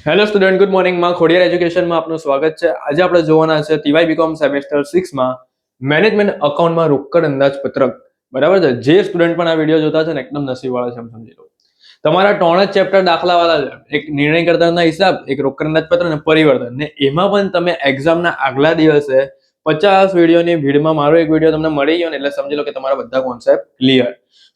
Hello student, good morning. માં ખોડિયાર એજ્યુકેશનમાં આપનું સ્વાગત છે. આજે આપણે જોવાના છે ટીવાય બીકોમ સેમેસ્ટર 6 માં મેનેજમેન્ટ અકાઉન્ટમાં રોકડ અંદાજપત્રક. બરાબર છે. જે સ્ટુડન્ટ પણ આ વિડીયો જોતા છે ને એકદમ નસીબવાળા છે, સમજી લો. તમારા 3 જ ચેપ્ટર દાખલાવાળા છે. એક નિર્ણય કરતાના હિસાબ, એક રોકડ અંદાજપત્ર અને પરિવર્તન. ને એમાં પણ તમે એક્ઝામના આગલા દિવસે 50 વિડીયોની ભીડમાં મારો એક વિડીયો તમને મળી ગયો ને એટલે સમજી લો કે તમારા બધા કોન્સેપ્ટ ક્લિયર.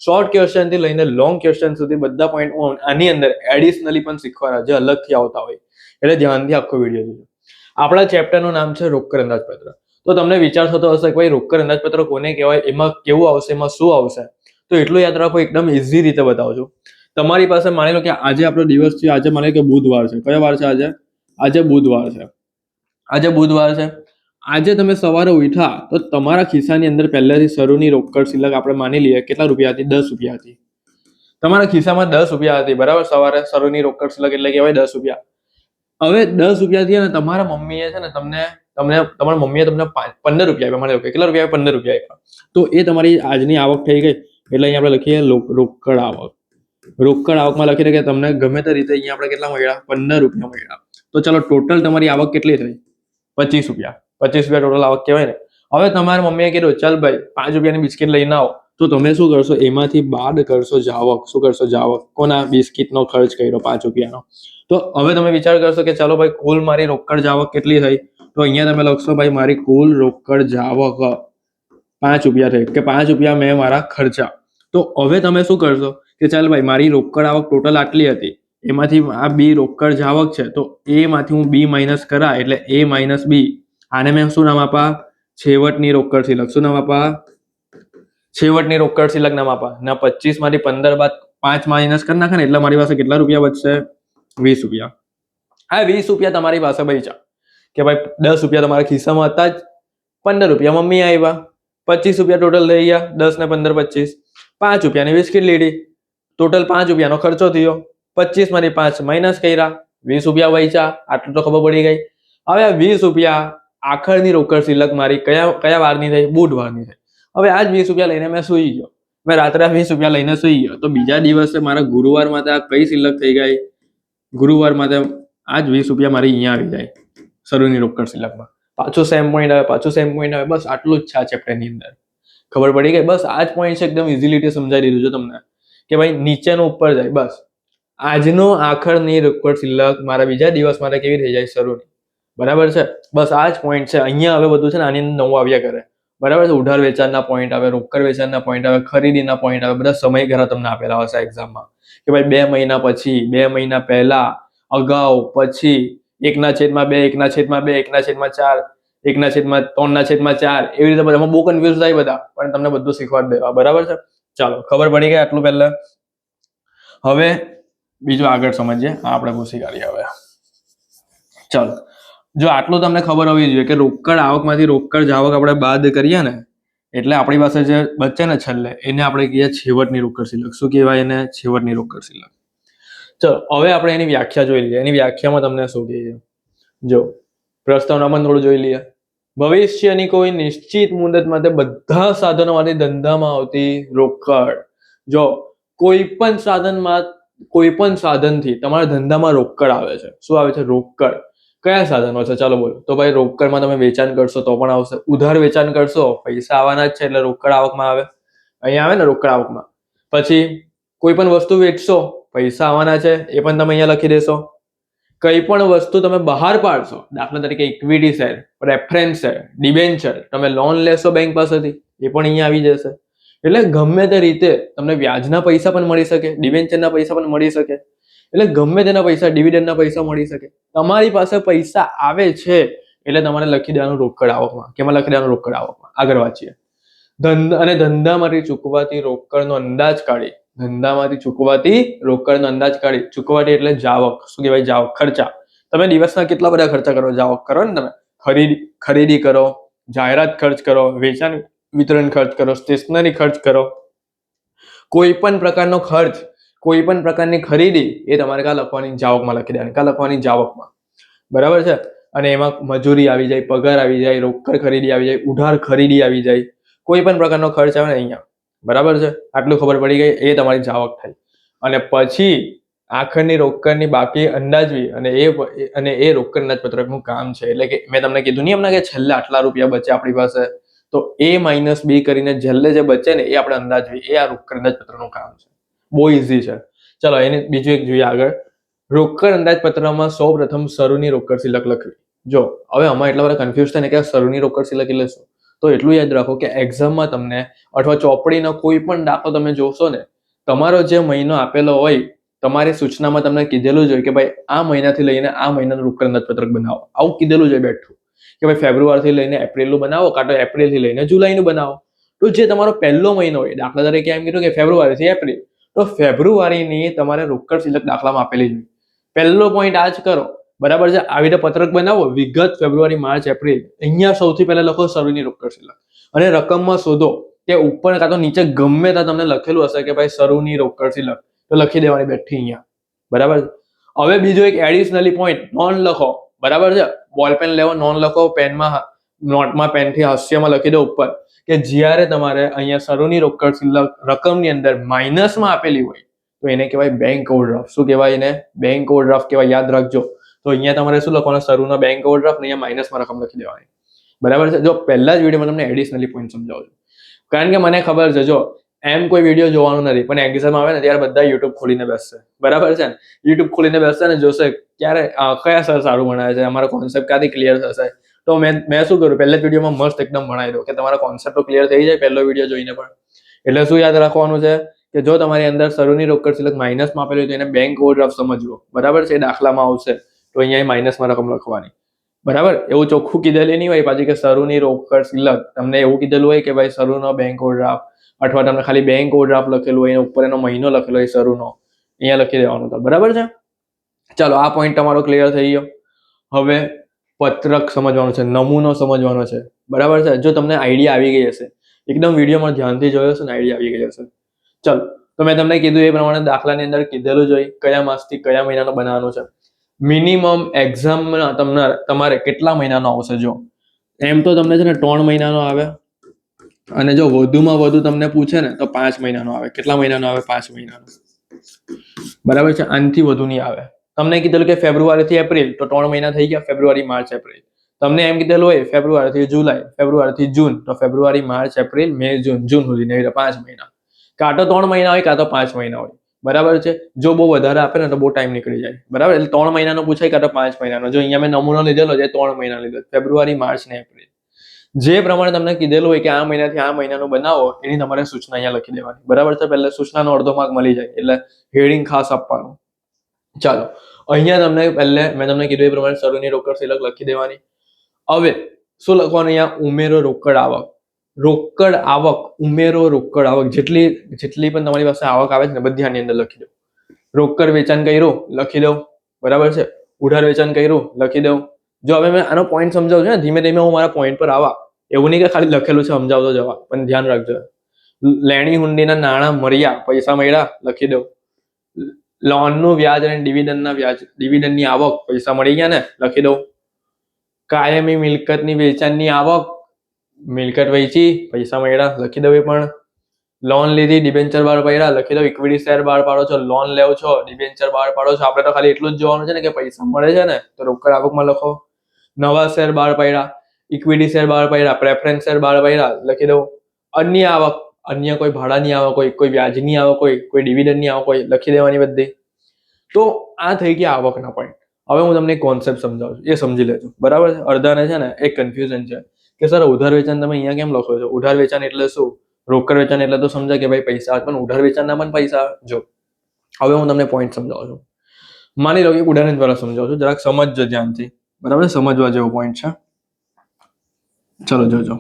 શોર્ટ ક્વેશ્ચન થી લઈને લોંગ ક્વેશ્ચન સુધી બધા પોઈન્ટ આની અંદર એડિશનલી પણ શીખવાના જે અલગથી આવતા હોય, એટલે ધ્યાનથી આખો વિડીયો જોજો. આપણા ચેપ્ટરનું નામ છે રોકડ અંદાજપત્ર. તો તમને વિચાર થતો હશે કે ભાઈ રોકડ અંદાજપત્ર કોને કહેવાય, એમાં કેવું આવશે, એમાં શું આવશે. તો એટલું યાદ રાખો, એકદમ ઇઝી રીતે બતાવું છું. તમારી પાસે માની લો કે આજે આપણો દિવસ છે, આજે માની લો કે બુધવાર છે. કયો વાર છે આજે? આજે બુધવાર છે. આજે બુધવાર છે. આજે તમે સવારે ઉઠ્યા તો તમારા ખિસ્સાની અંદર પહેલેથી શરૂની રોકડ શિલ્લક આપણે માની લઈએ કેટલા રૂપિયા હતી? 10 રૂપિયા હતી. તમારા ખિસ્સામાં 10 રૂપિયા હતી, બરાબર. સવારે શરૂની રોકડ શિલ્લક એટલે કહેવાય 10 રૂપિયા. હવે 10 રૂપિયા થી તમારા મમ્મીએ છે ને તમારા મમ્મીએ તમને 15 રૂપિયા આપ્યા. માની લો કેટલા રૂપિયા? 15 રૂપિયા આપ્યા. તો એ તમારી આજની આવક થઈ ગઈ. એટલે અહીંયા આપણે લખીએ રોકડ આવક. રોકડ આવકમાં લખી કે તમને ગમે તે રીતે અહીંયા આપણે કેટલા મળ્યા? 15 રૂપિયા મળ્યા. તો ચલો ટોટલ તમારી આવક કેટલી થઈ? 25 રૂપિયા. 25 રૂપિયા ટોટલ આવક કહેવાય ને. હવે તમારા મમ્મીએ કીધું ચાલ ભાઈ 5 રૂપિયાની બિસ્કિટ લઈને આવો. તો તમે શું કરશો? એમાંથી બાદ કરશો જાવક. શું કરશો? જાવક. કોના? બિસ્કિટનો ખર્ચ કર્યો 5 રૂપિયાનો. તો હવે તમે વિચાર કરશો કે ચાલો ભાઈ કુલ મારી રોકડ જાવક કેટલી થઈ? તો અહીંયા તમે લખશો ભાઈ મારી કુલ રોકડ જાવક 5 રૂપિયા થઈ, કે 5 રૂપિયા મેં મારા ખર્ચા. તો હવે તમે શું કરશો કે ચાલ ભાઈ મારી રોકડ આવક ટોટલ આટલી હતી, એમાંથી આ બી રોકડ જાવક છે, તો એ માંથી હું બી માઇનસ કરા એટલે એ માઇનસ બી. આને મેં શું નામ આપા? છેવટની રોકડ શિલ્લક. શું નામ આપા? છેવટની રોકડ શિલ્લક નામ આપા. ના 25 માંથી 15 બાદ 5 માઇનસ કરી નાખે ને એટલે મારી પાસે કેટલા રૂપિયા બચશે? 20 રૂપિયા. આ 20 રૂપિયા તમારી પાસે બચ્યા કે ભાઈ 10 રૂપિયા તમારા ખિસ્સામાં હતા જ, 15 રૂપિયા મમ્મી આવ્યા, 25 રૂપિયા ટોટલ થઈ ગયા. 10 ને 15 25. 5 રૂપિયાની બિસ્કિટ લીધી, ટોટલ 5 રૂપિયાનો ખર્ચો થયો. 25 માંથી 5 માઇનસ કર્યા, 20 રૂપિયા બચ્યા. આટલું તો ખબર પડી ગઈ. હવે આ 20 રૂપિયા આખરની રોકડ શિલ્લક મારી કયા વારની થઈ? બુધવારની થઈ. હવે આ જ 20 રૂપિયા લઈને મેં સુઈ ગયો. મેં રાત્રે 20 રૂપિયા લઈને સુઈ ગયો. તો બીજા દિવસે મારા ગુરુવાર માટે આ કઈ શિલ્લક થઈ ગઈ? ગુરુવાર માટે આ જ 20 રૂપિયા મારી અહીંયા આવી જાય શરૂની રોકડ શિલ્લકમાં. પાછું સેમ પોઈન્ટ આવે, પાછું સેમ પોઈન્ટ આવે. બસ આટલું જ છે આ ચેપ્ટરની અંદર. ખબર પડી ગઈ? બસ આ જ પોઈન્ટ છે, એકદમ ઇઝીલી સમજાવી દીધું છે તમને કે ભાઈ નીચેનું ઉપર જાય. બસ આજનો આખરની રોકડ શિલ્લક મારા બીજા દિવસ માટે કેવી થઈ જાય? શરૂની. બરાબર છે. બસ આ જ પોઈન્ટ છે. અહીંયા હવે બધું છે ને આની નવું આવ્યા કરે. બરાબર છે. ઉધાર વેચાણના પોઈન્ટ આવે, રોકડ વેચાણના પોઈન્ટ આવે, ખરીદીના પોઈન્ટ આવે. બધા સમયગાળા તમને આપેલા હશે એક્ઝામમાં કે ભાઈ 2 મહિના પછી, 2 મહિના પહેલા, અગાઉ, પછી, 1/2, 1/2, 1/4, 1/3/4. એવી રીતે બધામાં બહુ કન્ફ્યુઝ થાય બધા, પણ તમને બધું શીખવાડી દેવા. બરાબર છે. ચાલો, ખબર પડી ગઈ આટલું પહેલા. હવે બીજું આગળ સમજીએ. આપણે પૂછી કાઢીએ હવે. ચાલો, જો આટલું તમને ખબર હોવી જોઈએ કે રોકડ આવકમાંથી રોકડ જાવક આપણે બાદ કરીએ ને એટલે આપણી પાસે જે બચે ને છેલ્લે એને આપણે કહીએ છેવટની રોકડ શિલ્લક. શું કહેવાય એને? છેવટની રોકડ શિલ્લક. ચલો હવે આપણે એની વ્યાખ્યા જોઈ લઈએ. એની વ્યાખ્યામાં તમને શું કહીએ? જો પ્રસ્તાવનામાં થોડું જોઈ લઈએ. ભવિષ્યની કોઈ નિશ્ચિત મુદત માટે બધા સાધનોમાંથી ધંધામાં આવતી રોકડ. જો કોઈ પણ સાધનથી તમારા ધંધામાં રોકડ આવે છે. શું આવે છે? રોકડ. કયા સાધનો છે? ચાલો બોલો. તો ભાઈ રોકડમાં તમે વેચાણ કરશો તો પણ આવશે. ઉધાર વેચાણ કરશો, પૈસા આવવાના જ છે એટલે રોકડ આવકમાં આવે. અહીંયા આવે ને રોકડ આવકમાં. પછી કોઈ પણ વસ્તુ વેચશો, પૈસા આવવાના છે, એ પણ તમે અહીંયા લખી દેશો. કઈ પણ વસ્તુ તમે બહાર પાડશો, દાખલા તરીકે equity share, preference share, debenture, તમે લોન લેશો બેંક પાસેથી, એ પણ અહીંયા આવી જશે. એટલે ગમે તે રીતે તમને વ્યાજના પૈસા પણ મળી શકે, ડિબેન્ચરના પૈસા પણ મળી શકે. એટલે ગમે તેના પૈસા, ડિવિડન્ડના પૈસા મળી શકે. તમારી પાસે પૈસા આવે છે એટલે તમારે લખી દેવાનું રોકડ આવકમાં. કેમાં લખી દેવાનું? રોકડ આવકમાં. આગળ વાંચીએ. ધંધામાંથી ચૂકવાતી રોકડનો અંદાજ કાઢી. ધંધામાંથી ચૂકવાતી રોકડનો અંદાજ કાઢી. ચૂકવાતી એટલે જાવક. શું કહેવાય? જાવક. ખર્ચા. તમે દિવસના કેટલા બધા ખર્ચા કરો? જાવક કરો ને તમે. ખરીદી કરો, જાહેરાત ખર્ચ કરો, વેચાણ વિતરણ ખર્ચ કરો, સ્ટેશનરી ખર્ચ કરો. કોઈ પણ પ્રકારનો ખર્ચ, કોઈ પણ પ્રકારની ખરીદી એ તમારે ક્યાં લખવાની? જાવકમાં લખી દેવાની. ક્યાં લખવાની? જાવકમાં. બરાબર છે. અને એમાં મજૂરી આવી જાય, પગાર આવી જાય, રોકડ ખરીદી આવી જાય, ઉધાર ખરીદી આવી જાય. કોઈ પણ પ્રકારનો ખર્ચ આવે ને અહીંયા. બરાબર છે. આટલું ખબર પડી ગઈ. એ તમારી જાવક થઈ. અને પછી આખરની રોકડની બાકી અંદાજવી અને એ રોકડ અંદાજપત્રકનું કામ છે. એટલે કે મેં તમને કીધું નહીં હમણાં કે છેલ્લે આટલા રૂપિયા બચે આપણી પાસે, તો A - B કરીને છેલ્લે જે બચે ને એ આપણે અંદાજવી, એ આ રોકડ અંદાજપત્રનું કામ છે. બહુ ઈઝી છે. ચલો એને બીજું એક જોઈએ આગળ. રોકડ અંદાજપત્રમાં સૌ પ્રથમ શરૂની રોકડ શિલ્લક લખવી. જો હવે આમાં એટલા બધા કન્ફ્યુઝ થાય ને કે શરૂની રોકડ શિલ્લક એટલે શું, તો એટલું યાદ રાખો કે એક્ઝામમાં તમને અથવા ચોપડીનો કોઈ પણ દાખલો તમે જોશો ને, તમારો જે મહિનો આપેલો હોય તમારી સૂચનામાં તમને કીધેલું જ હોય કે ભાઈ આ મહિનાથી લઈને આ મહિનાનું રોકડ અંદાજપત્રક બનાવો, આવું કીધેલું જ હોય બેઠું કે ભાઈ ફેબ્રુઆરીથી લઈને એપ્રિલનું બનાવો કાં તો એપ્રિલથી લઈને જુલાઈનું બનાવો. તો જે તમારો પહેલો મહિનો હોય, દાખલા તરીકે એમ કીધું કે ફેબ્રુઆરીથી એપ્રિલ, તો ફેબ્રુઆરીની તમારે રોકડ શિલ્લક દાખલામાં આપેલી જ હોય. પહેલો પોઈન્ટ આ જ કરો, બરાબર છે. આવી રીતે પત્રક બનાવો, વિગત ફેબ્રુઆરી, માર્ચ, એપ્રિલ, અહીંયા સૌથી પહેલા લખો શરૂની રોકડ શિલ્લક અને રકમમાં શોધો કે ઉપર કાં તો નીચે ગમે ત્યાં તમને લખેલું હશે કે ભાઈ શરૂની રોકડ શિલ્લક, તો લખી દેવાની બેઠી અહીંયા, બરાબર. હવે બીજો એક એડિશનલી પોઈન્ટ, નોન લખો, બરાબર છે. બોલપેન લેવો, નોન લખો, પેનમાં નોટમાં પેનથી હાસ્યમાં લખી દો ઉપર કે જ્યારે તમારે અહીંયા શરૂની રોકડ શિલ્લક રકમની અંદર માઇનસમાં આપેલી હોય તો એને કહેવાય બેંક ઓવરડ્રાફ્ટ. શું કહેવાય એને? બેંક ઓવરડ્રાફ્ટ કહેવાય, યાદ રાખજો. તો અહીંયા તમારે શું લખવાનું? શરૂનો બેંક ઓવરડ્રાફ્ટ, અહીંયા માઇનસમાં રકમ લખી દેવાની, બરાબર છે. જો પહેલા જ વિડીયોમાં તમને એડિશનલી પોઈન્ટ સમજાવું છું, કારણ કે મને ખબર છે જો એમ કોઈ વિડીયો જોવાનું નથી, પણ એક્ઝામ આવે ને ત્યારે બધા યુટ્યુબ ખોલીને બેસશે, બરાબર છે ને. યુટ્યુબ ખોલીને બેસશે ને જોશે ક્યારે કયા સર સારું ભણાવે છે, અમારો કોન્સેપ્ટ ક્યાંથી ક્લિયર થશે. તો મેં શું કરું, પહેલા જ વિડીયોમાં મસ્ત એકદમ ભણાવી દઉં કે તમારા કોન્સેપ્ટ ક્લિયર થઈ જાય પહેલો વિડીયો જોઈને પણ. એટલે શું યાદ રાખવાનું છે કે જો તમારી અંદર શરૂની રોકડ શિલ્લક માઇનસમાં આપેલી હોય તો એને બેંક ઓવરડ્રાફ્ટ સમજવો, બરાબર છે. એ દાખલામાં આવશે તો અહીંયા માઇનસમાં રકમ લખવાની, બરાબર. એવું ચોખ્ખું કીધેલું નહીં હોય પાછી કે શરૂની રોકડ શિલ્લક, તમને એવું કીધેલું હોય કે ભાઈ શરૂનો બેંક ઓવરડ્રાફ્ટ, અથવા તમને ખાલી બેંક ઓવરડ્રાફ્ટ લખેલું હોય, ઉપર એનો મહિનો લખેલો હોય શરૂનો, અહીંયા લખી દેવાનું તો, બરાબર છે. ચાલો આ પોઈન્ટ તમારો ક્લિયર થઈ ગયો. હવે પત્રક સમજવાનું છે, નમૂનો સમજવાનો છે, બરાબર છે. જો તમને આઈડિયા આવી ગઈ હશે, એકદમ વિડીયોમાં ધ્યાનથી જોયો હશે ને આઈડિયા આવી ગઈ હશે. ચાલો તો મેં તમને કીધું એ પ્રમાણે દાખલાની અંદર કીધેલું જ હોય કયા માસથી કયા મહિનાનો બનાવવાનું છે. મિનિમમ એક્ઝામમાં તમારે કેટલા મહિનાનો આવશે? જો એમ તો તમને છે ને 3 મહિનાનો આવે, અને જો વધુમાં વધુ તમને પૂછે ને તો 5 મહિનાનો આવે. કેટલા મહિનાનો આવે? 5 મહિનાનો, બરાબર છે. આનાથી વધુ નહીં આવે. તમને કીધેલું કે ફેબ્રુઆરીથી એપ્રિલ, તો 3 મહિના થઈ ગયા, ફેબ્રુઆરી, માર્ચ, એપ્રિલ. તમને એમ કીધેલું હોય ફેબ્રુઆરીથી જુલાઈ, ફેબ્રુઆરીથી જૂન, તો ફેબ્રુઆરી, માર્ચ, એપ્રિલ, મે, જૂન સુધી, નહીં 5 મહિના. કાં તો 3 મહિના હોય કાં તો 5 મહિના હોય, બરાબર છે. જો બહુ વધારે આપે ને તો બહુ ટાઈમ નીકળી જાય, બરાબર. એટલે 3 મહિનાનો પૂછાય કાં તો 5 મહિનાનો. જો અહીંયા મેં નમૂનો લીધેલો છે 3 મહિના લીધો, ફેબ્રુઆરી, માર્ચ ને એપ્રિલ. જે પ્રમાણે તમને કીધેલું હોય કે આ મહિનાથી આ મહિનાનો બનાવો, એની તમારે સૂચના અહીંયા લખી દેવાની, બરાબર છે. પહેલા સૂચનાનો અડધો માર્ક મળી જાય, એટલે હેડિંગ ખાસ આપવાનું. ચાલો અહીંયા તમને પહેલે મેં તમને કીધું એ પ્રમાણે શરૂની રોકડ શિલ્લક લખી દેવાની. હવે શું લખવાનું? અહીંયા ઉમેરો રોકડ આવક. રોકડ આવક, ઉમેરો રોકડ આવક, જેટલી પણ તમારી પાસે આવક આવે છે ને બધી આની અંદર લખી દો. રોકડ વેચાણ કર્યું લખી દો, બરાબર છે. ઉધાર વેચાણ કર્યું લખી દો. જો હવે મેં આનો પોઈન્ટ સમજાવું છું ને, ધીમે ધીમે હું મારા પોઈન્ટ પર આવા, એવું નહીં કે ખાલી લખેલું છે સમજાવતો જવા, પણ ધ્યાન રાખજો. લેણી હુંડીના નાણાં મળ્યા, પૈસા મળ્યા લખી દો. લોનનું વ્યાજ અને ડિવિડન્ડના વ્યાજ, ડિવિડન્ડની આવક, પૈસા મળી ગયા ને લખી દો. કાયમી મિલકતની વેચાણની આવક, મિલકત વેચી, પૈસા મળ્યા લખી દો. એ પણ લોન લીધી, ડિબેન્ચર બહાર પાડ્યા લખી દો. ઇક્વિટી શેર બહાર પાડો છો, લોન લેવો છો, ડિબેન્ચર બહાર પાડો છો, આપણે તો ખાલી એટલું જ જોવાનું છે ને કે પૈસા મળે છે ને, તો રોકડ આવકમાં લખો. નવા શેર બહાર પાડ્યા, ઇક્વિટી શેર બહાર પાડ્યા, પ્રેફરન્સ શેર બહાર પાડ્યા લખી દો. અન્ય આવક, અન્ય કોઈ ભાડાની આવક હોય, કોઈ વ્યાજની આવક હોય, કોઈ ડિવિડન્ડની આવક હોય લખી દેવાની બધી. તો આ થઈ ગયા આવકના પોઈન્ટ. હવે હું તમને કોન્સેપ્ટ સમજાવું છું, એ સમજી લેજો, બરાબર છે. અડધાને છે ને એક કન્ફ્યુઝન છે કે સર ઉધાર વેચાણ તમે અહીંયા કેમ લખો છો? ઉધાર વેચાણ એટલે શું? રોકડ વેચાણ એટલે તો સમજાય કે ભાઈ પૈસા, પણ ઉધાર વેચાણના પણ પૈસા. જો હવે હું તમને પોઈન્ટ સમજાવું છું. માની લો કે એક ઉદાહરણ દ્વારા સમજાવું છું, જરાક સમજજો ધ્યાનથી, બરાબર. સમજવા જેવો પોઈન્ટ છે. ચલો જોજો.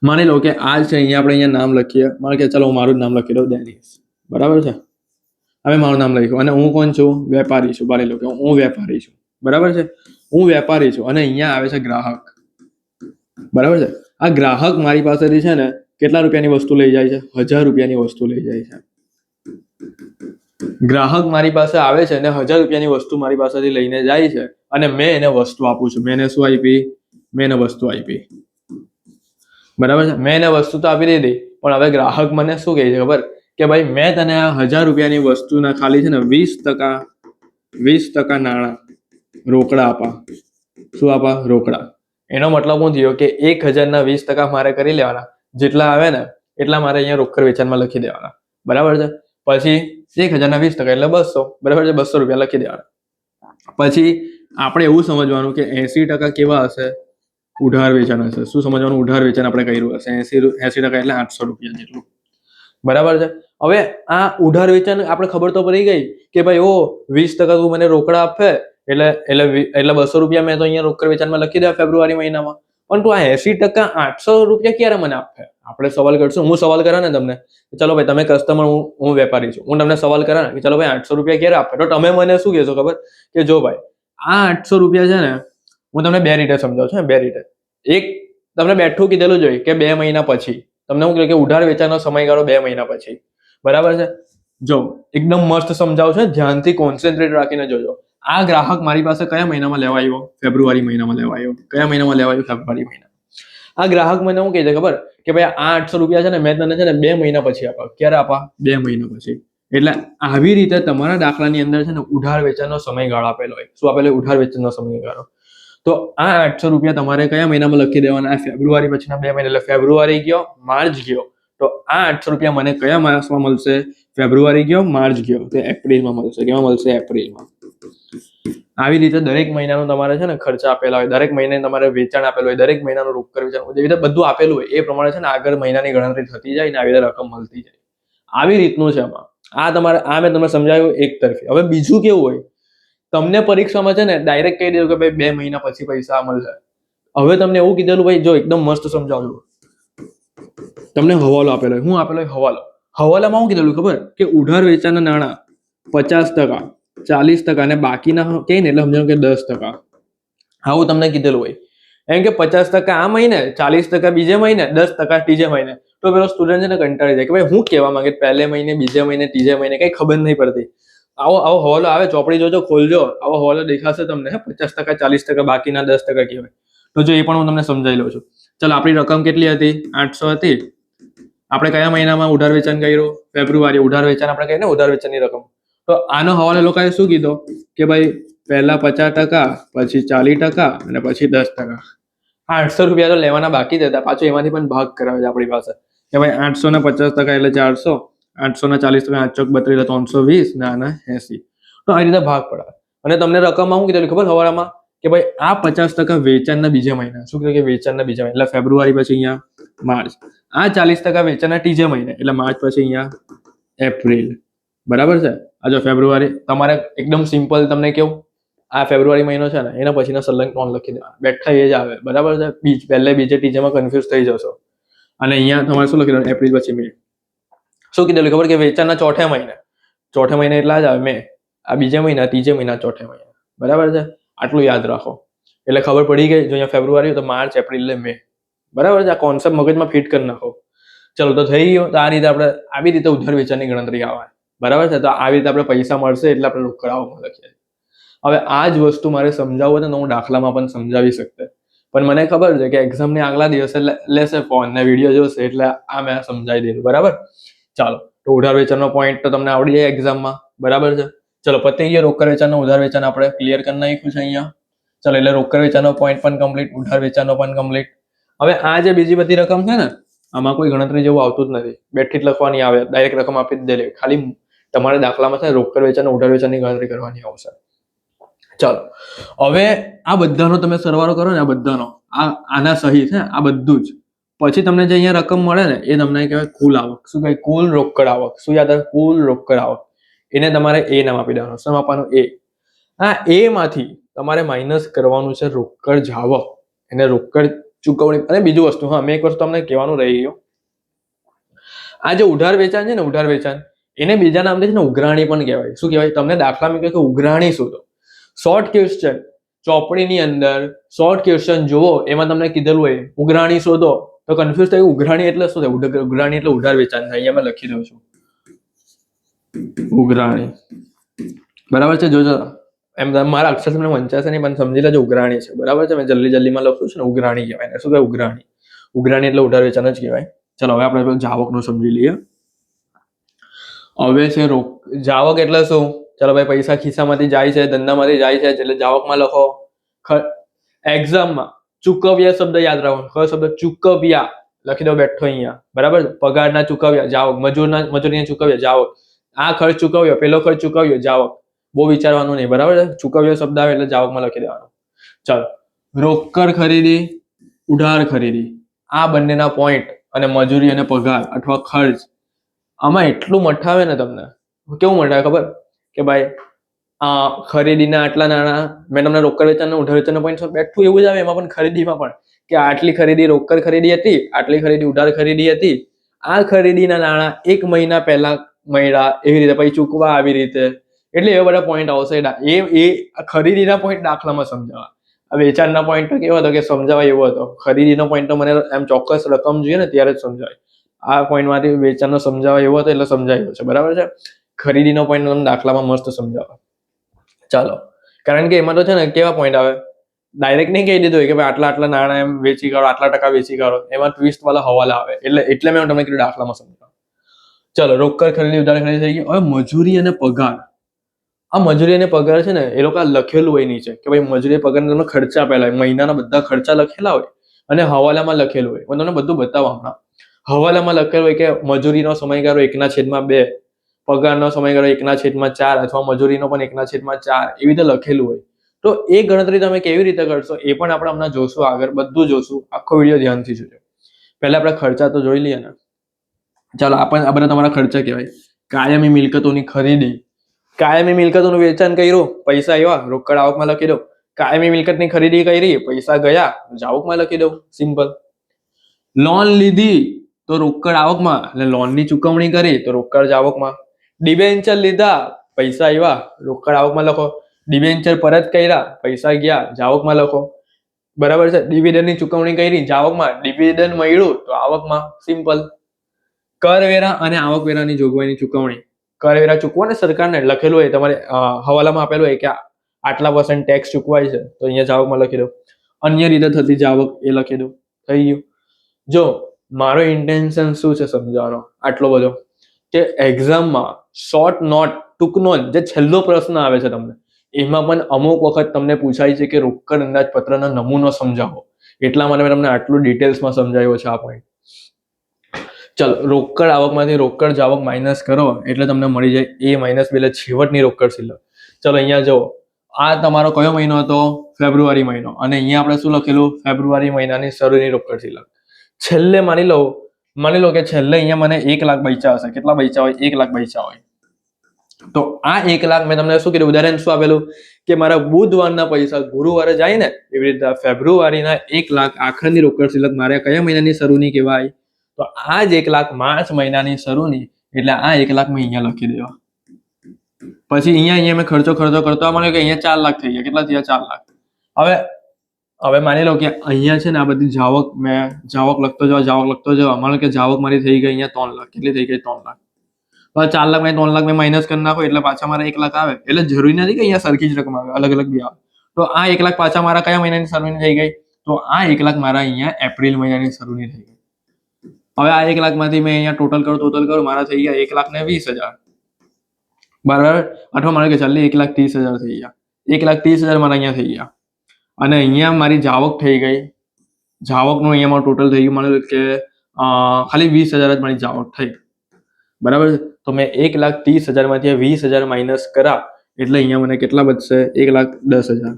માની લો કે આ છે, અહીંયા આપણે અહીંયા નામ લખીએ, મારે કે ચલો હું મારું જ નામ લખી દઉં, ડેનિસ, બરાબર છે. હવે મારું નામ લખ્યું અને હું કોણ છું? વેપારી છું. માની લો કે હું વેપારી છું, બરાબર છે. હું વેપારી છું અને અહીંયા આવે છે ગ્રાહક, બરાબર છે. આ ગ્રાહક મારી પાસેથી છે ને કેટલા રૂપિયાની વસ્તુ લઈ જાય છે? 1000 રૂપિયાની વસ્તુ લઈ જાય છે. ગ્રાહક મારી પાસે આવે છે અને 1000 રૂપિયાની વસ્તુ મારી પાસેથી લઈને જાય છે, અને મેં એને વસ્તુ આપું છું. મેં એને શું આપી? મેં એને વસ્તુ આપી, બરાબર છે. મેં એને વસ્તુ તો આપી દીધી, પણ હવે ગ્રાહક મને શું કહે છે ખબર? કે ભાઈ મેં તને આ 1000 રૂપિયાની વસ્તુના ખાલી છે ને 20% નાણાં રોકડા આપા. શું આપા? રોકડા. એનો મતલબ શું થયો કે 1000 ના 20% મારે કરી લેવાના, જેટલા આવે ને એટલા મારે અહીંયા રોકડ વેચાણમાં લખી દેવાના. બરાબર છે. પછી 1000 ના 20% એટલે 200. બરાબર છે. 200 રૂપિયા લખી દેવાના. પછી આપણે એવું સમજવાનું કે 80% કેવા હશે? ઉધાર વેચાણ હશે. શું સમજવાનું? ઉધાર વેચાણ આપણે કર્યું હશે. 80% એટલે 800 રૂપિયા જેટલું. બરાબર છે. હવે આ ઉધાર વેચાણ આપણે ખબર તો પડી ગઈ કે ભાઈ 20% તું મને રોકડા આપે એટલે 200 રૂપિયા મેં તો અહીંયા રોકડ વેચાણમાં લખી દેવા ફેબ્રુઆરી મહિનામાં. પણ તું આ 80% 800 રૂપિયા ક્યારે મને આપે? આપણે સવાલ કરશું. હું સવાલ કરા ને તમને, ચલો ભાઈ તમે કસ્ટમર, હું વેપારી છું, હું તમને સવાલ કરા ને કે ચલો ભાઈ 800 રૂપિયા ક્યારે આપે? તો તમે મને શું કહેશો ખબર? કે જો ભાઈ આ 800 રૂપિયા છે ને, હું તમને બે રીતે સમજાવું છું. બે રીતે. એક, તમને બેઠું કીધેલું જોઈએ કે 2 મહિના પછી. તમને હું કહ્યું કે ઉધાર વેચાણનો સમયગાળો 2 મહિના પછી. બરાબર છે. જો એકદમ મસ્ત સમજાવું છે, ધ્યાનથી કોન્સન્ટ્રેટ રાખીને જોજો. આ ગ્રાહક મારી પાસે કયા મહિનામાં લેવા આવ્યો? ફેબ્રુઆરી મહિનામાં લેવા આવ્યો. કયા મહિનામાં લેવા આવ્યો? ફેબ્રુઆરી મહિના. આ ગ્રાહક મને શું કહે છે ખબર? કે ભાઈ આ 800 રૂપિયા છે ને મેં તને છે ને 2 મહિના પછી આપા. ક્યારે આપા? 2 મહિના પછી. એટલે આવી રીતે તમારા દાખલાની અંદર છે ને ઉધાર વેચાણનો સમયગાળો આપેલો હોય. શું આપેલો? ઉધાર વેચાણનો સમયગાળો. તો આ 800 રૂપિયા તમારે કયા મહિનામાં લખી દેવાના? આ ફેબ્રુઆરી પછીના 2 મહિના. એટલે ફેબ્રુઆરી ગયો, માર્ચ ગયો. તો આ 800 રૂપિયા મને કયા માસમાં મળશે? ફેબ્રુઆરી ગયો, માર્ચ ગયો, તો એપ્રિલમાં મળશે. કેમાં મળશે? એપ્રિલમાં. આવી રીતે દરેક મહિનાનું તમારે છે ને ખર્ચા આપેલા હોય, દરેક મહિને તમારે વેચાણ આપેલું હોય, દરેક મહિનાનું રોકડ વેચાણ, એવી રીતે બધું આપેલું હોય. એ પ્રમાણે છે ને આગળ મહિનાની ગણતરી થતી જાય ને આવી રીતે રકમ મળતી જાય. આવી રીતનું છે આમાં. આ મેં તમને સમજાવ્યું એક તરફી. હવે બીજું કેવું હોય, તમને પરીક્ષામાં છે ને ડાયરેક્ટ કહી દીધું કે ભાઈ 2 મહિના પછી પૈસા મળશે. હવે તમને એવું કીધેલું, ભાઈ જો એકદમ મસ્ત સમજાવું, તમને હવાલો આપેલો હોય. શું આપેલો હોય? હવાલો. હવાલામાં શું કીધેલું ખબર? કે ઉધાર વેચાણના નાણાં 50%, 40% અને બાકીના કહે ને એટલે સમજવાનું કે 10%. આવું તમને કીધેલું હોય. એમ કે 50% આ મહિને, 40% બીજે મહિને, 10% ત્રીજે મહિને. તો પેલો સ્ટુડન્ટ છે ને કંટાળી જાય કે ભાઈ હું કહેવા માંગે, પહેલે મહિને, બીજે મહિને, ત્રીજે મહિને કઈ ખબર નહીં પડતી. આવો હવાલો આવે, ચોપડી જોજો, ખોલજો, આવો હવાલો દેખાશે તમને. 50%, 40%, બાકીના 10% કહેવાય. તો જો એ પણ હું તમને સમજાવી લઉં છું. ચાલો, આપણી રકમ કેટલી હતી? 800 હતી. આપણે કયા મહિનામાં ઉધાર વેચાણ કર્યું? ફેબ્રુઆરી. ઉધાર વેચાણ આપણે કહીએ ને, ઉધાર વેચાણની રકમ. તો આનો હવાલો લોકોએ શું કીધો કે ભાઈ પહેલા 50%, પછી 40% અને પછી 10%. 800 રૂપિયા તો લેવાના બાકી જ હતા. પાછું એમાંથી પણ ભાગ કરાવે છે આપણી પાસે કે ભાઈ 800 ના 50% એટલે 400, 800 ના 40%, 8 ચોક 32 એટલે 320, ના 80. તો આ રીતે ભાગ પડાવે. અને તમને રકમમાં શું કીધેલું ખબર? હવાલામાં કે ભાઈ આ 50% વેચાણના બીજા મહિના. શું કીધું? કે વેચાણના બીજા મહિના એટલે ફેબ્રુઆરી પછી અહીંયા માર્ચ. આ 40% વેચાણના ત્રીજા મહિને એટલે માર્ચ પછી અહીંયા એપ્રિલ. બરાબર છે. આ જો ફેબ્રુઆરી તમારે એકદમ સિમ્પલ, તમને કેવું આ ફેબ્રુઆરી મહિનો છે ને એના પછીના સલંગ 3 લખી દેવાના. બેઠા એ જ આવે. બરાબર છે. પહેલે બીજે ત્રીજામાં કન્ફ્યુઝ થઈ જશો. અને અહીંયા તમારે શું લખી દેવાનું? એપ્રિલ પછી મે. શું કીધેલું ખબર? કે વેચાણના ચોથા મહિને એટલા જ આવે મે. આ બીજા મહિના, ત્રીજે મહિના, ચોથા મહિના. બરાબર છે. આટલું યાદ રાખો એટલે ખબર પડી ગઈ. જો અહીંયા ફેબ્રુઆરી તો માર્ચ, એપ્રિલ ને મે. બરાબર છે. આ કોન્સેપ્ટ મગજમાં ફિટ કરી નાખો. ચલો, તો થઈ ગયો. તો આ રીતે આપણે આવી રીતે ઉધાર વેચાણની ગણતરી આવે. બરાબર છે. તો આવી રીતે આપણે પૈસા મળશે એટલે આપણે રોકડ આવકમાં લખીએ. હવે આ જ વસ્તુ મારે સમજાવવું હોય તો હું દાખલામાં પણ સમજાવી શકતે, પણ મને ખબર છે કે એક્ઝામની આગલા દિવસે લેશે ફોન ને વિડીયો જોશે એટલે આ મેં સમજાવી દીધું. બરાબર. ચાલો, તો ઉધાર વેચાણનો પોઈન્ટ તો તમને આવડી જાય એક્ઝામમાં. બરાબર છે. ચલો, પતી ગયો રોકડ વેચાણનો. ઉધાર વેચાણ આપણે ક્લિયર કરી નાખ્યું છે અહીંયા. ચલો, એટલે રોકડ વેચાણનો પોઈન્ટ પણ કમ્પ્લીટ, ઉધાર વેચાણનો પણ કમ્પ્લીટ. હવે આ જે બીજી બધી રકમ છે ને, આમાં કોઈ ગણતરી જેવું આવતું જ નથી. બેઠી જ લખવાની આવે, ડાયરેક્ટ રકમ આપી જ દે. ખાલી તમારે દાખલામાં છે રોકડ વેચાણ, ઉધાર વેચાણની ગણતરી કરવાની આવશે. ચાલો, હવે આ બધાનો તમે સરવાળો કરો ને, આ બધાનો, આના સહિત છે આ બધું જ, પછી તમને જે અહીંયા રકમ મળે ને એ તમને કહેવાય કુલ આવક. શું કહેવાય? કુલ રોકડ આવક. શું યાદ આવે? કુલ રોકડ આવક. એને તમારે એ નામ આપી દેવાનું. શું આપવાનું? એ. આ એ માંથી તમારે માઇનસ કરવાનું છે રોકડ જાવક, એને રોકડ ચૂકવણી. અને બીજું વસ્તુ, હા, મેં એક વસ્તુ તમને કહેવાનું રહી ગયું. આ જે ઉધાર વેચાણ છે ને, ઉધાર વેચાણ, એને બીજા નામથી છે ને ઉઘરાણી પણ કહેવાય. શું કહેવાય? તમને દાખલામાં કહે કે ઉઘરાણી શું? તો શોર્ટ ક્વેશ્ચન ચોપડીની અંદર શોર્ટ ક્વેશ્ચન જુઓ, એમાં તમને કીધેલું હોય ઉઘરાણી શોધો, તો કન્ફ્યુઝ થાય ઉઘરાણી એટલે શું થાય? ઉઘરાણી એટલે ઉધાર વેચાણ થાય. અહીંયા મેં લખી દઉં છું ઉઘરાણી. બરાબર છે. જોજો, એમ મારા અક્ષર તમને વંચાશે નહીં પણ સમજી લેજો ઉઘરાણી છે. બરાબર છે. મેં જલ્દીમાં લખું છું ને, ઉઘરાણી કહેવાય. શું કહેવાય? ઉઘરાણી. ઉઘરાણી એટલે ઉધાર વેચાણ જ કહેવાય. ચલો, હવે આપણે જાવકનું સમજી લઈએ. હવે છે જાવક એટલે શું? ચાલો ભાઈ, પૈસા ખિસ્સામાંથી જાય છે, ધંધામાંથી જાય છે, એટલે જાવકમાં લખો. એક્ઝામમાં ચૂકવ્યા શબ્દ યાદ રાખો. કયો શબ્દ? ચૂકવ્યા. લખી દો બેઠો અહીંયા. બરાબર? પગારના ચૂકવ્યા જાવક, મજૂરીના ચૂકવ્યા જાવક. આ ખર્ચ ચૂકવ્યો, પેલો ખર્ચ ચૂકવ્યો જાવક. બહુ વિચારવાનું નહીં. બરાબર છે? ચૂકવ્યો શબ્દ આવે એટલે જાવકમાં લખી દેવાનો. ચાલો, રોકડ ખરીદી, ઉધાર ખરીદી, આ બંનેના પોઈન્ટ અને મજૂરી અને પગાર અથવા ખર્ચ, આમાં એટલું મઠાવે ને તમને. કેવું મઠાવે ખબર? કે ભાઈ ખરીદીના આટલા નાણાં, મેં તમને રોકડ વેચાણ ઉધાર વેચાણ પોઈન્ટ બેઠું એવું જ આવે. એમાં પણ ખરીદીમાં પણ કે આટલી ખરીદી રોકડ ખરીદી હતી, આટલી ખરીદી ઉધાર ખરીદી હતી, આ ખરીદીના નાણાં 1 મહિના પહેલા મળ્યા, એવી રીતે પછી ચૂકવા આવી રીતે. એટલે એવા બધા પોઈન્ટ આવશે. એ ખરીદીના પોઈન્ટ દાખલામાં સમજાવવા. આ વેચાણના પોઈન્ટ તો કેવો હતો કે સમજાવાય એવો હતો. ખરીદીનો પોઈન્ટ તો મને એમ ચોક્કસ રકમ જોઈએ ને ત્યારે જ સમજાય. આ પોઈન્ટમાંથી વેચાણનો સમજાવાય એવો હતો એટલે સમજાયો છે. બરાબર છે? ખરીદીનો પોઈન્ટ તમને દાખલામાં મસ્ત સમજાવે. ચાલો, કારણ કે એમાં તો છે ને કેવા પોઈન્ટ આવે, ડાયરેક્ટ નહીં કહી દીધું હોય કે ભાઈ આટલા આટલા નાણાં એમ વેચી કાઢો, આટલા ટકા વેચી કાઢો. એમાં ટ્વિસ્ટ વાળા હવાલા આવે. એટલે મેં તમને કીધું દાખલામાં સમજાવો. ચાલો, રોકડ ખરીદી ઉધાર ખરીદી થઈ ગઈ. હવે મજૂરી અને પગાર. આ મજૂરી અને પગાર છે ને એ લોકો લખેલું હોય નીચે કે ભાઈ મજૂરી પગાર તમને ખર્ચા આપેલા હોય, મહિનાના બધા ખર્ચા લખેલા હોય અને હવાલામાં લખેલું હોય. હું તમને બધું બતાવવા હમણાં. હવાલામાં લખેલું હોય કે મજૂરીનો સમયગાળો 1/2, પગારનો સમયગાળો 1/4 અથવા મજૂરીનો પણ 1/4 એવી રીતે લખેલું હોય. તો એ ગણતરી તમે કેવી રીતે કરશો એ પણ આપણે હમણાં જોશું. આગળ બધું જોશું. આખો વિડીયો ધ્યાનથી જોજો. પહેલા આપણે ખર્ચા તો જોઈ લઈએ ને. ચાલો, આ બધા તમારા ખર્ચા કહેવાય. કાયમી મિલકતોની ખરીદી, કાયમી મિલકતોનું વેચાણ કર્યું, પૈસા આવ્યા, રોકડ આવકમાં લખી દો. કાયમી મિલકતની ખરીદી કરી, પૈસા ગયા, જાવકમાં લખી દો. સિમ્પલ. લોન લીધી તો રોકડ આવકમાં, એટલે લોનની ચૂકવણી કરી તો રોકડ જાવકમાં. ડિબેન્ચર લીધા, પૈસા આવ્યા, રોકડ આવકમાં લખો. ડિબેન્ચર પરત કર્યા, પૈસા ગયા, જાવકમાં લખો. બરાબર છે? ડિવિડન્ડની ચૂકવણી કરી જાવકમાં, ડિવિડન્ડ મળ્યું તો આવકમાં. સિમ્પલ. કરવેરા અને આવકવેરાની જોગવાઈની ચૂકવણી. કરવેરા ચૂકવો ને સરકારને, લખેલું હોય તમારે હવાલામાં આપેલું હોય કે આટલા % ટેક્સ ચૂકવાય છે તો અહીંયા જાવકમાં લખી દો. અન્ય રીતે થતી જાવક એ લખી દો. થઈ ગયું. જો મારો ઇન્ટેન્શન શું છે સમજાવવાનો આટલો બધો, કે એક્ઝામમાં શોર્ટ નોટ, ટૂંક નોટ, જે છેલ્લો પ્રશ્ન આવે છે તમને, એમાં પણ અમુક વખત તમને પૂછાય છે કે રોકડ અંદાજપત્રનો નમૂનો સમજાવો. એટલા માટે મેં તમને આટલું ડિટેલ્સમાં સમજાવ્યો છે આ પોઈન્ટ. ચાલો, રોકડ આવકમાંથી રોકડ જાવક માઇનસ કરો એટલે તમને મળી જાય A - B, એટલે છેવટની રોકડ શિલ્લક. ચાલો, અહીંયા જુઓ. આ તમારો કયો મહિનો હતો? ફેબ્રુઆરી મહિનો. અને અહીંયા આપણે શું લખેલું? ફેબ્રુઆરી મહિનાની શરૂની રોકડ શિલ્લક. છેલ્લે માની લો કે છેલ્લે અહીંયા મને 1 લાખ બચ્યા હશે. કેટલા બચ્યા હોય? 1 લાખ બચ્યા હોય. તો આ 1 લાખ મેં તમને શું કીધું? ઉદાહરણ શું આપેલું કે મારા બુધવારના પૈસા ગુરુવારે જાય ને, એવી રીતે ફેબ્રુઆરીના 1 લાખ આખરની રોકડ શિલ્લક મારે કયા મહિનાની શરૂની કહેવાય? તો આ જ 1 લાખ માર્ચ મહિનાની શરૂની, એટલે આ 1 લાખ મેં અહીંયા લખી દેવા. પછી અહીંયા મેં ખર્ચો કરતો મળ્યો કે અહીંયા 4 લાખ થઈ ગયા. કેટલા થયા? 4 લાખ. હવે માની લો કે અહીંયા છે ને આ બધી જાવક, મેં જાવક લખતો જવા. માનો કે જાવક મારી થઈ ગઈ અહીંયા 3 લાખ. કેટલી થઈ ગઈ? 3 લાખ. હવે 4 લાખ 3 લાખ મેં માઇનસ કરી નાખો એટલે પાછા મારા 1 લાખ આવે. એટલે જરૂરી નથી કે અહીંયા સરખી જ રકમ આવે, અલગ અલગ બી આવે. તો આ 1 લાખ પાછા મારા કયા મહિનાની શરૂની થઈ ગઈ? તો આ 1 લાખ મારા અહીંયા એપ્રિલ મહિનાની શરૂની થઈ ગઈ. હવે આ 1 લાખમાંથી મેં અહીંયા ટોટલ કરું, મારા થઈ ગયા 1,20,000. બરાબર? અથવા માનો કે ચાલે 1,30,000 થઈ ગયા. 1,30,000 મારા અહીંયા થઈ ગયા. અને અહીંયા મારી જાવક થઈ ગઈ. જાવકનું અહીંયા મારું ટોટલ થઈ ગયું, માનો કે ખાલી 20,000 જ મારી જાવક થઈ. બરાબર છે? તો મેં 1,30,000 માંથી 20,000 માઇનસ કરા એટલે અહીંયા મને કેટલા બચશે? 1,10,000.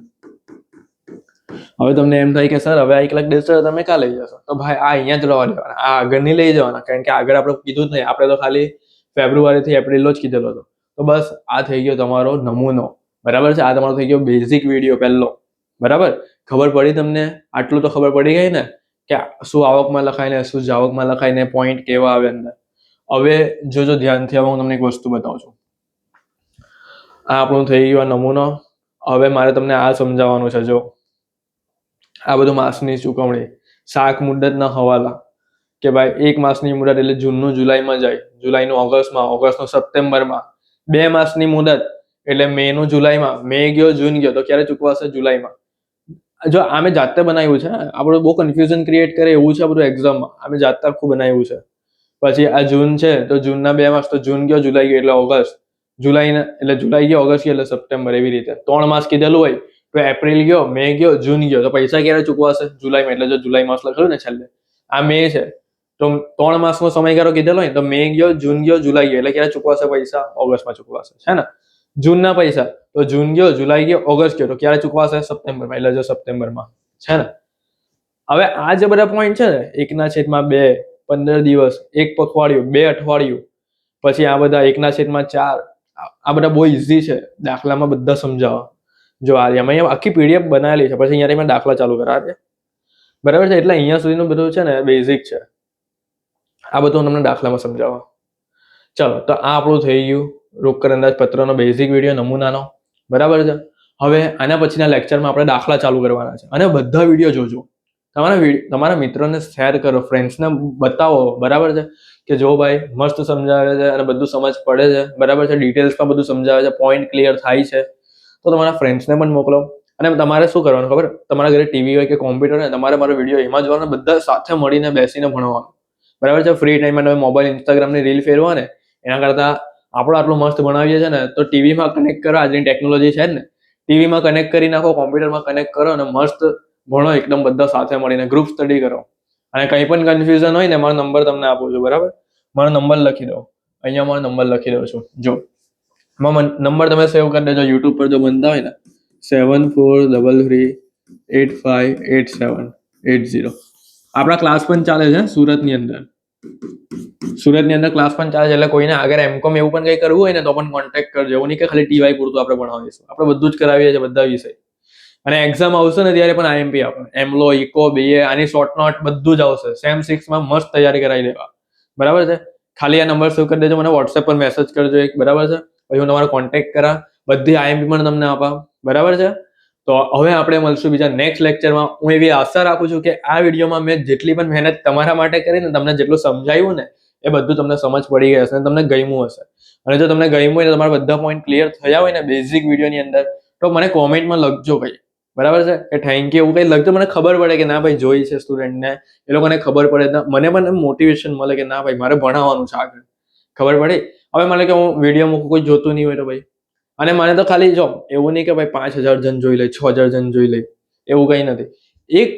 હવે તમને એમ થાય કે સર હવે 1,10,000 તમે ક્યાં લઈ જશો? તો ભાઈ આ અહીંયા જ રહેવા દેવાના, આ આગળ નહીં લઈ જવાના. કારણ કે આગળ આપણે કીધું જ નહીં, આપણે તો ખાલી ફેબ્રુઆરીથી એપ્રિલનો જ કીધેલો હતો. તો બસ આ થઈ ગયો તમારો નમૂનો. બરાબર છે? આ તમારો થઈ ગયો બેઝિક વિડીયો પહેલો. બરાબર? ખબર પડી તમને? આટલું તો ખબર પડી ગઈ ને કે શું આવકમાં લખાય ને શું જાવકમાં લખાય ને પોઈન્ટ કેવા આવે અંદર. હવે જોજો ધ્યાનથી. હવે હું તમને એક વસ્તુ બતાવું છું. આ આપણું થઈ ગયું નમૂનો. હવે મારે તમને આ સમજાવવાનું છે. જો આ બધું માસની ચૂકવણી, શાક મુદ્દતના હવાલા, કે ભાઈ 1 માસની મુદત એટલે જૂનનું જુલાઈમાં જાય, જુલાઈનું ઓગસ્ટમાં, ઓગસ્ટનું સપ્ટેમ્બરમાં. 2 માસની મુદત એટલે મેનું જુલાઈમાં, મે ગયો જૂન ગયો તો ક્યારે ચૂકવાશે? જુલાઈમાં. જો આમે જાતે બનાવ્યું છે, આપણું બહુ કન્ફ્યુઝન ક્રિએટ કરે એવું છે બધું એક્ઝામમાં. આમે જાતે આખું બનાવ્યું છે. પછી આ જૂન છે તો જૂનના 2 માસ, તો જૂન ગયો, જુલાઈ ગયો એટલે ઓગસ્ટ, જુલાઈ ગયો, ઓગસ્ટ ગયો એટલે સપ્ટેમ્બર, એવી રીતે 3 માસ કીધેલું હોય તો એપ્રિલ ગયો, મે ગયો, જૂન ગયો, તો પૈસા ક્યારે ચૂકવાશે? જુલાઈમાં. એટલે જો જુલાઈ માસ લખેલું ને છેલ્લે, આ મે છે તો 3 માસનો સમયગાળો કીધેલો હોય તો મે ગયો, જૂન ગયો, જુલાઈ ગયો એટલે ક્યારે ચૂકવાશે પૈસા? ઓગસ્ટમાં ચૂકવાશે, છે ને. જૂનના પૈસા તો જૂન ગયો, જુલાઈ ગયો, ઓગસ્ટ ગયો, તો ક્યારે ચૂકવાશે? સપ્ટેમ્બરમાં. એટલે જો સપ્ટેમ્બરમાં, છે ને. હવે આ જે બધા પોઈન્ટ છે ને, 1/2, 15 દિવસ, 1 પખવાડિયું, 2 અઠવાડિયું, પછી આ બધા 1/4, આ બધા બહુ ઈઝી છે દાખલામાં બધા સમજાવવા. જો આ એમાં આખી પીડીએફ બનાવેલી છે, પછી અહીંયા મેં દાખલા ચાલુ કરા છે, બરાબર છે. એટલે અહીંયા સુધીનું બધું છે ને બેઝિક છે, આ બધું તમને દાખલામાં સમજાવવા. ચલો, તો આ આપણું થઈ ગયું રોકડ અંદાજપત્રનો બેઝિક વિડીયો, નમૂનાનો, બરાબર છે. હવે આના પછીના લેક્ચરમાં આપણે દાખલા ચાલુ કરવાના છે, અને બધા વિડીયો જોજો. તમારા મિત્રોને શેર કરો, ફ્રેન્ડ્સને બતાવો, બરાબર છે, કે જો ભાઈ મસ્ત સમજાવે છે અને બધું સમજ પડે છે, બરાબર છે, ડિટેલ્સમાં બધું સમજાવે છે, પોઈન્ટ ક્લિયર થાય છે, તો તમારા ફ્રેન્ડ્સને પણ મોકલો. અને તમારે શું કરવાનું ખબર? તમારા ઘરે ટીવી હોય કે કોમ્પ્યુટર હોય, તમારે મારો વિડીયો એમાં જોવાનો, બધા સાથે મળીને બેસીને ભણવાનું, બરાબર છે. ફ્રી ટાઈમમાં તમે મોબાઈલ, ઇન્સ્ટાગ્રામની રીલ ફેરવો ને એના કરતાં આપણે આટલું મસ્ત ભણાવીએ છીએ ને, તો ટીવીમાં કનેક્ટ કરો. આજની ટેકનોલોજી છે ને, ટીવીમાં કનેક્ટ કરી નાખો, કોમ્પ્યુટરમાં કનેક્ટ કરો અને મસ્ત ભણો એકદમ બધા સાથે મળીને, ગ્રુપ સ્ટડી કરો. અને કંઈ પણ કન્ફ્યુઝન હોય ને, મારો નંબર તમને આપું છું, બરાબર. મારો નંબર લખી દો, અહીંયા મારો નંબર લખી દઉં છું. જો નંબર તમે સેવ કરી દેજો, યુટ્યુબ પર જો બનતા હોય ને, 7433858780. આપણા ક્લાસ પણ ચાલે છે સુરતની અંદર ક્લાસ પણ ચાલે છે. એટલે કોઈને આગળ એમકોમ એવું પણ કંઈ કરવું હોય ને તો પણ કોન્ટેક્ટ કરજો. એવું નહીં કે ખાલી ટીવાય પૂરતું આપણે ભણાવીશું, આપણે બધું જ કરાવીએ છીએ, બધા વિષય. અને એક્ઝામ આવશે ને ત્યારે પણ આઈએમપી આપો, એમલો, ઇકો, બીએ, આની શોર્ટ નોટ બધું જ આવશે. સેમ 6 માં મસ્ત તૈયારી કરાવી દેવા, બરાબર છે. ખાલી આ નંબર સેવ કરી દેજો, મને વોટ્સએપ પર મેસેજ કરજો એક, બરાબર છે. પછી હું તમારો કોન્ટેક્ટ કરા, બધી આઈએમપી પણ તમને આપા, બરાબર છે. તો હવે આપણે મળશું બીજા નેક્સ્ટ લેક્ચરમાં. હું એવી આશા રાખું છું કે આ વિડીયોમાં મેં જેટલી પણ મહેનત તમારા માટે કરીને તમને જેટલું સમજાવ્યું ને, એ બધું તમને સમજ પડી ગઈ હશે અને તમને ગમ્યું હશે. અને જો તમને ગમ્યું હોય ને, તમારા બધા પોઈન્ટ ક્લિયર થયા હોય ને બેઝિક વિડીયોની અંદર, તો મને કોમેન્ટમાં લખજો ભાઈ, બરાબર છે, કે થેન્ક યુ, એવું કંઈ લખજો. મને ખબર પડે કે ના ભાઈ જોઈ છે સ્ટુડન્ટને, એ લોકોને ખબર પડે, મને પણ મોટિવેશન મળે કે ના ભાઈ મારે ભણાવવાનું છે આગળ, ખબર પડી. હવે મને કે હું વિડીયો મૂકું, કોઈ જોતું નહીં હોય તો ભાઈ, અને મને તો ખાલી જો એવું નહીં કે ભાઈ 5000 જણ જોઈ લે, 6000 જણ જોઈ લે, એવું કંઈ નથી. એક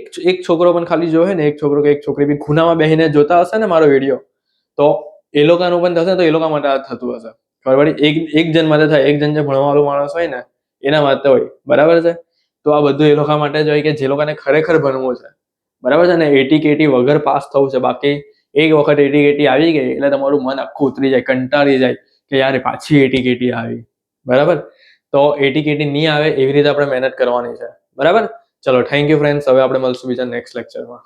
છોકરો પણ ખાલી જોવે ને, એક છોકરો કે એક છોકરી બી ખૂણામાં બેસીને જોતા હશે ને મારો વિડીયો, તો એ લોકોનું પણ થશે, તો એ લોકો માટે થતું હશે, ખબર પડી. એક જણ માટે થાય, એક જણ જે ભણવાવાળો માણસ હોય ને એના માટે હોય, બરાબર છે. તો આ બધું એ લોકો માટે જ હોય કે જે લોકોને ખરેખર ભણવું છે, બરાબર છે ને, એટી કેટી વગર પાસ થવું છે. બાકી એક વખત એટી કેટી આવી ગઈ એટલે તમારું મન આખું ઉતરી જાય, કંટાળી જાય કે યાર પાછી એટી કેટી આવી, બરાબર. તો એટી કેટી નહીં આવે એવી રીતે આપણે મહેનત કરવાની છે, બરાબર. ચલો, થેન્ક યુ ફ્રેન્ડ્સ. હવે આપણે મળશું બીજા નેક્સ્ટ લેક્ચરમાં.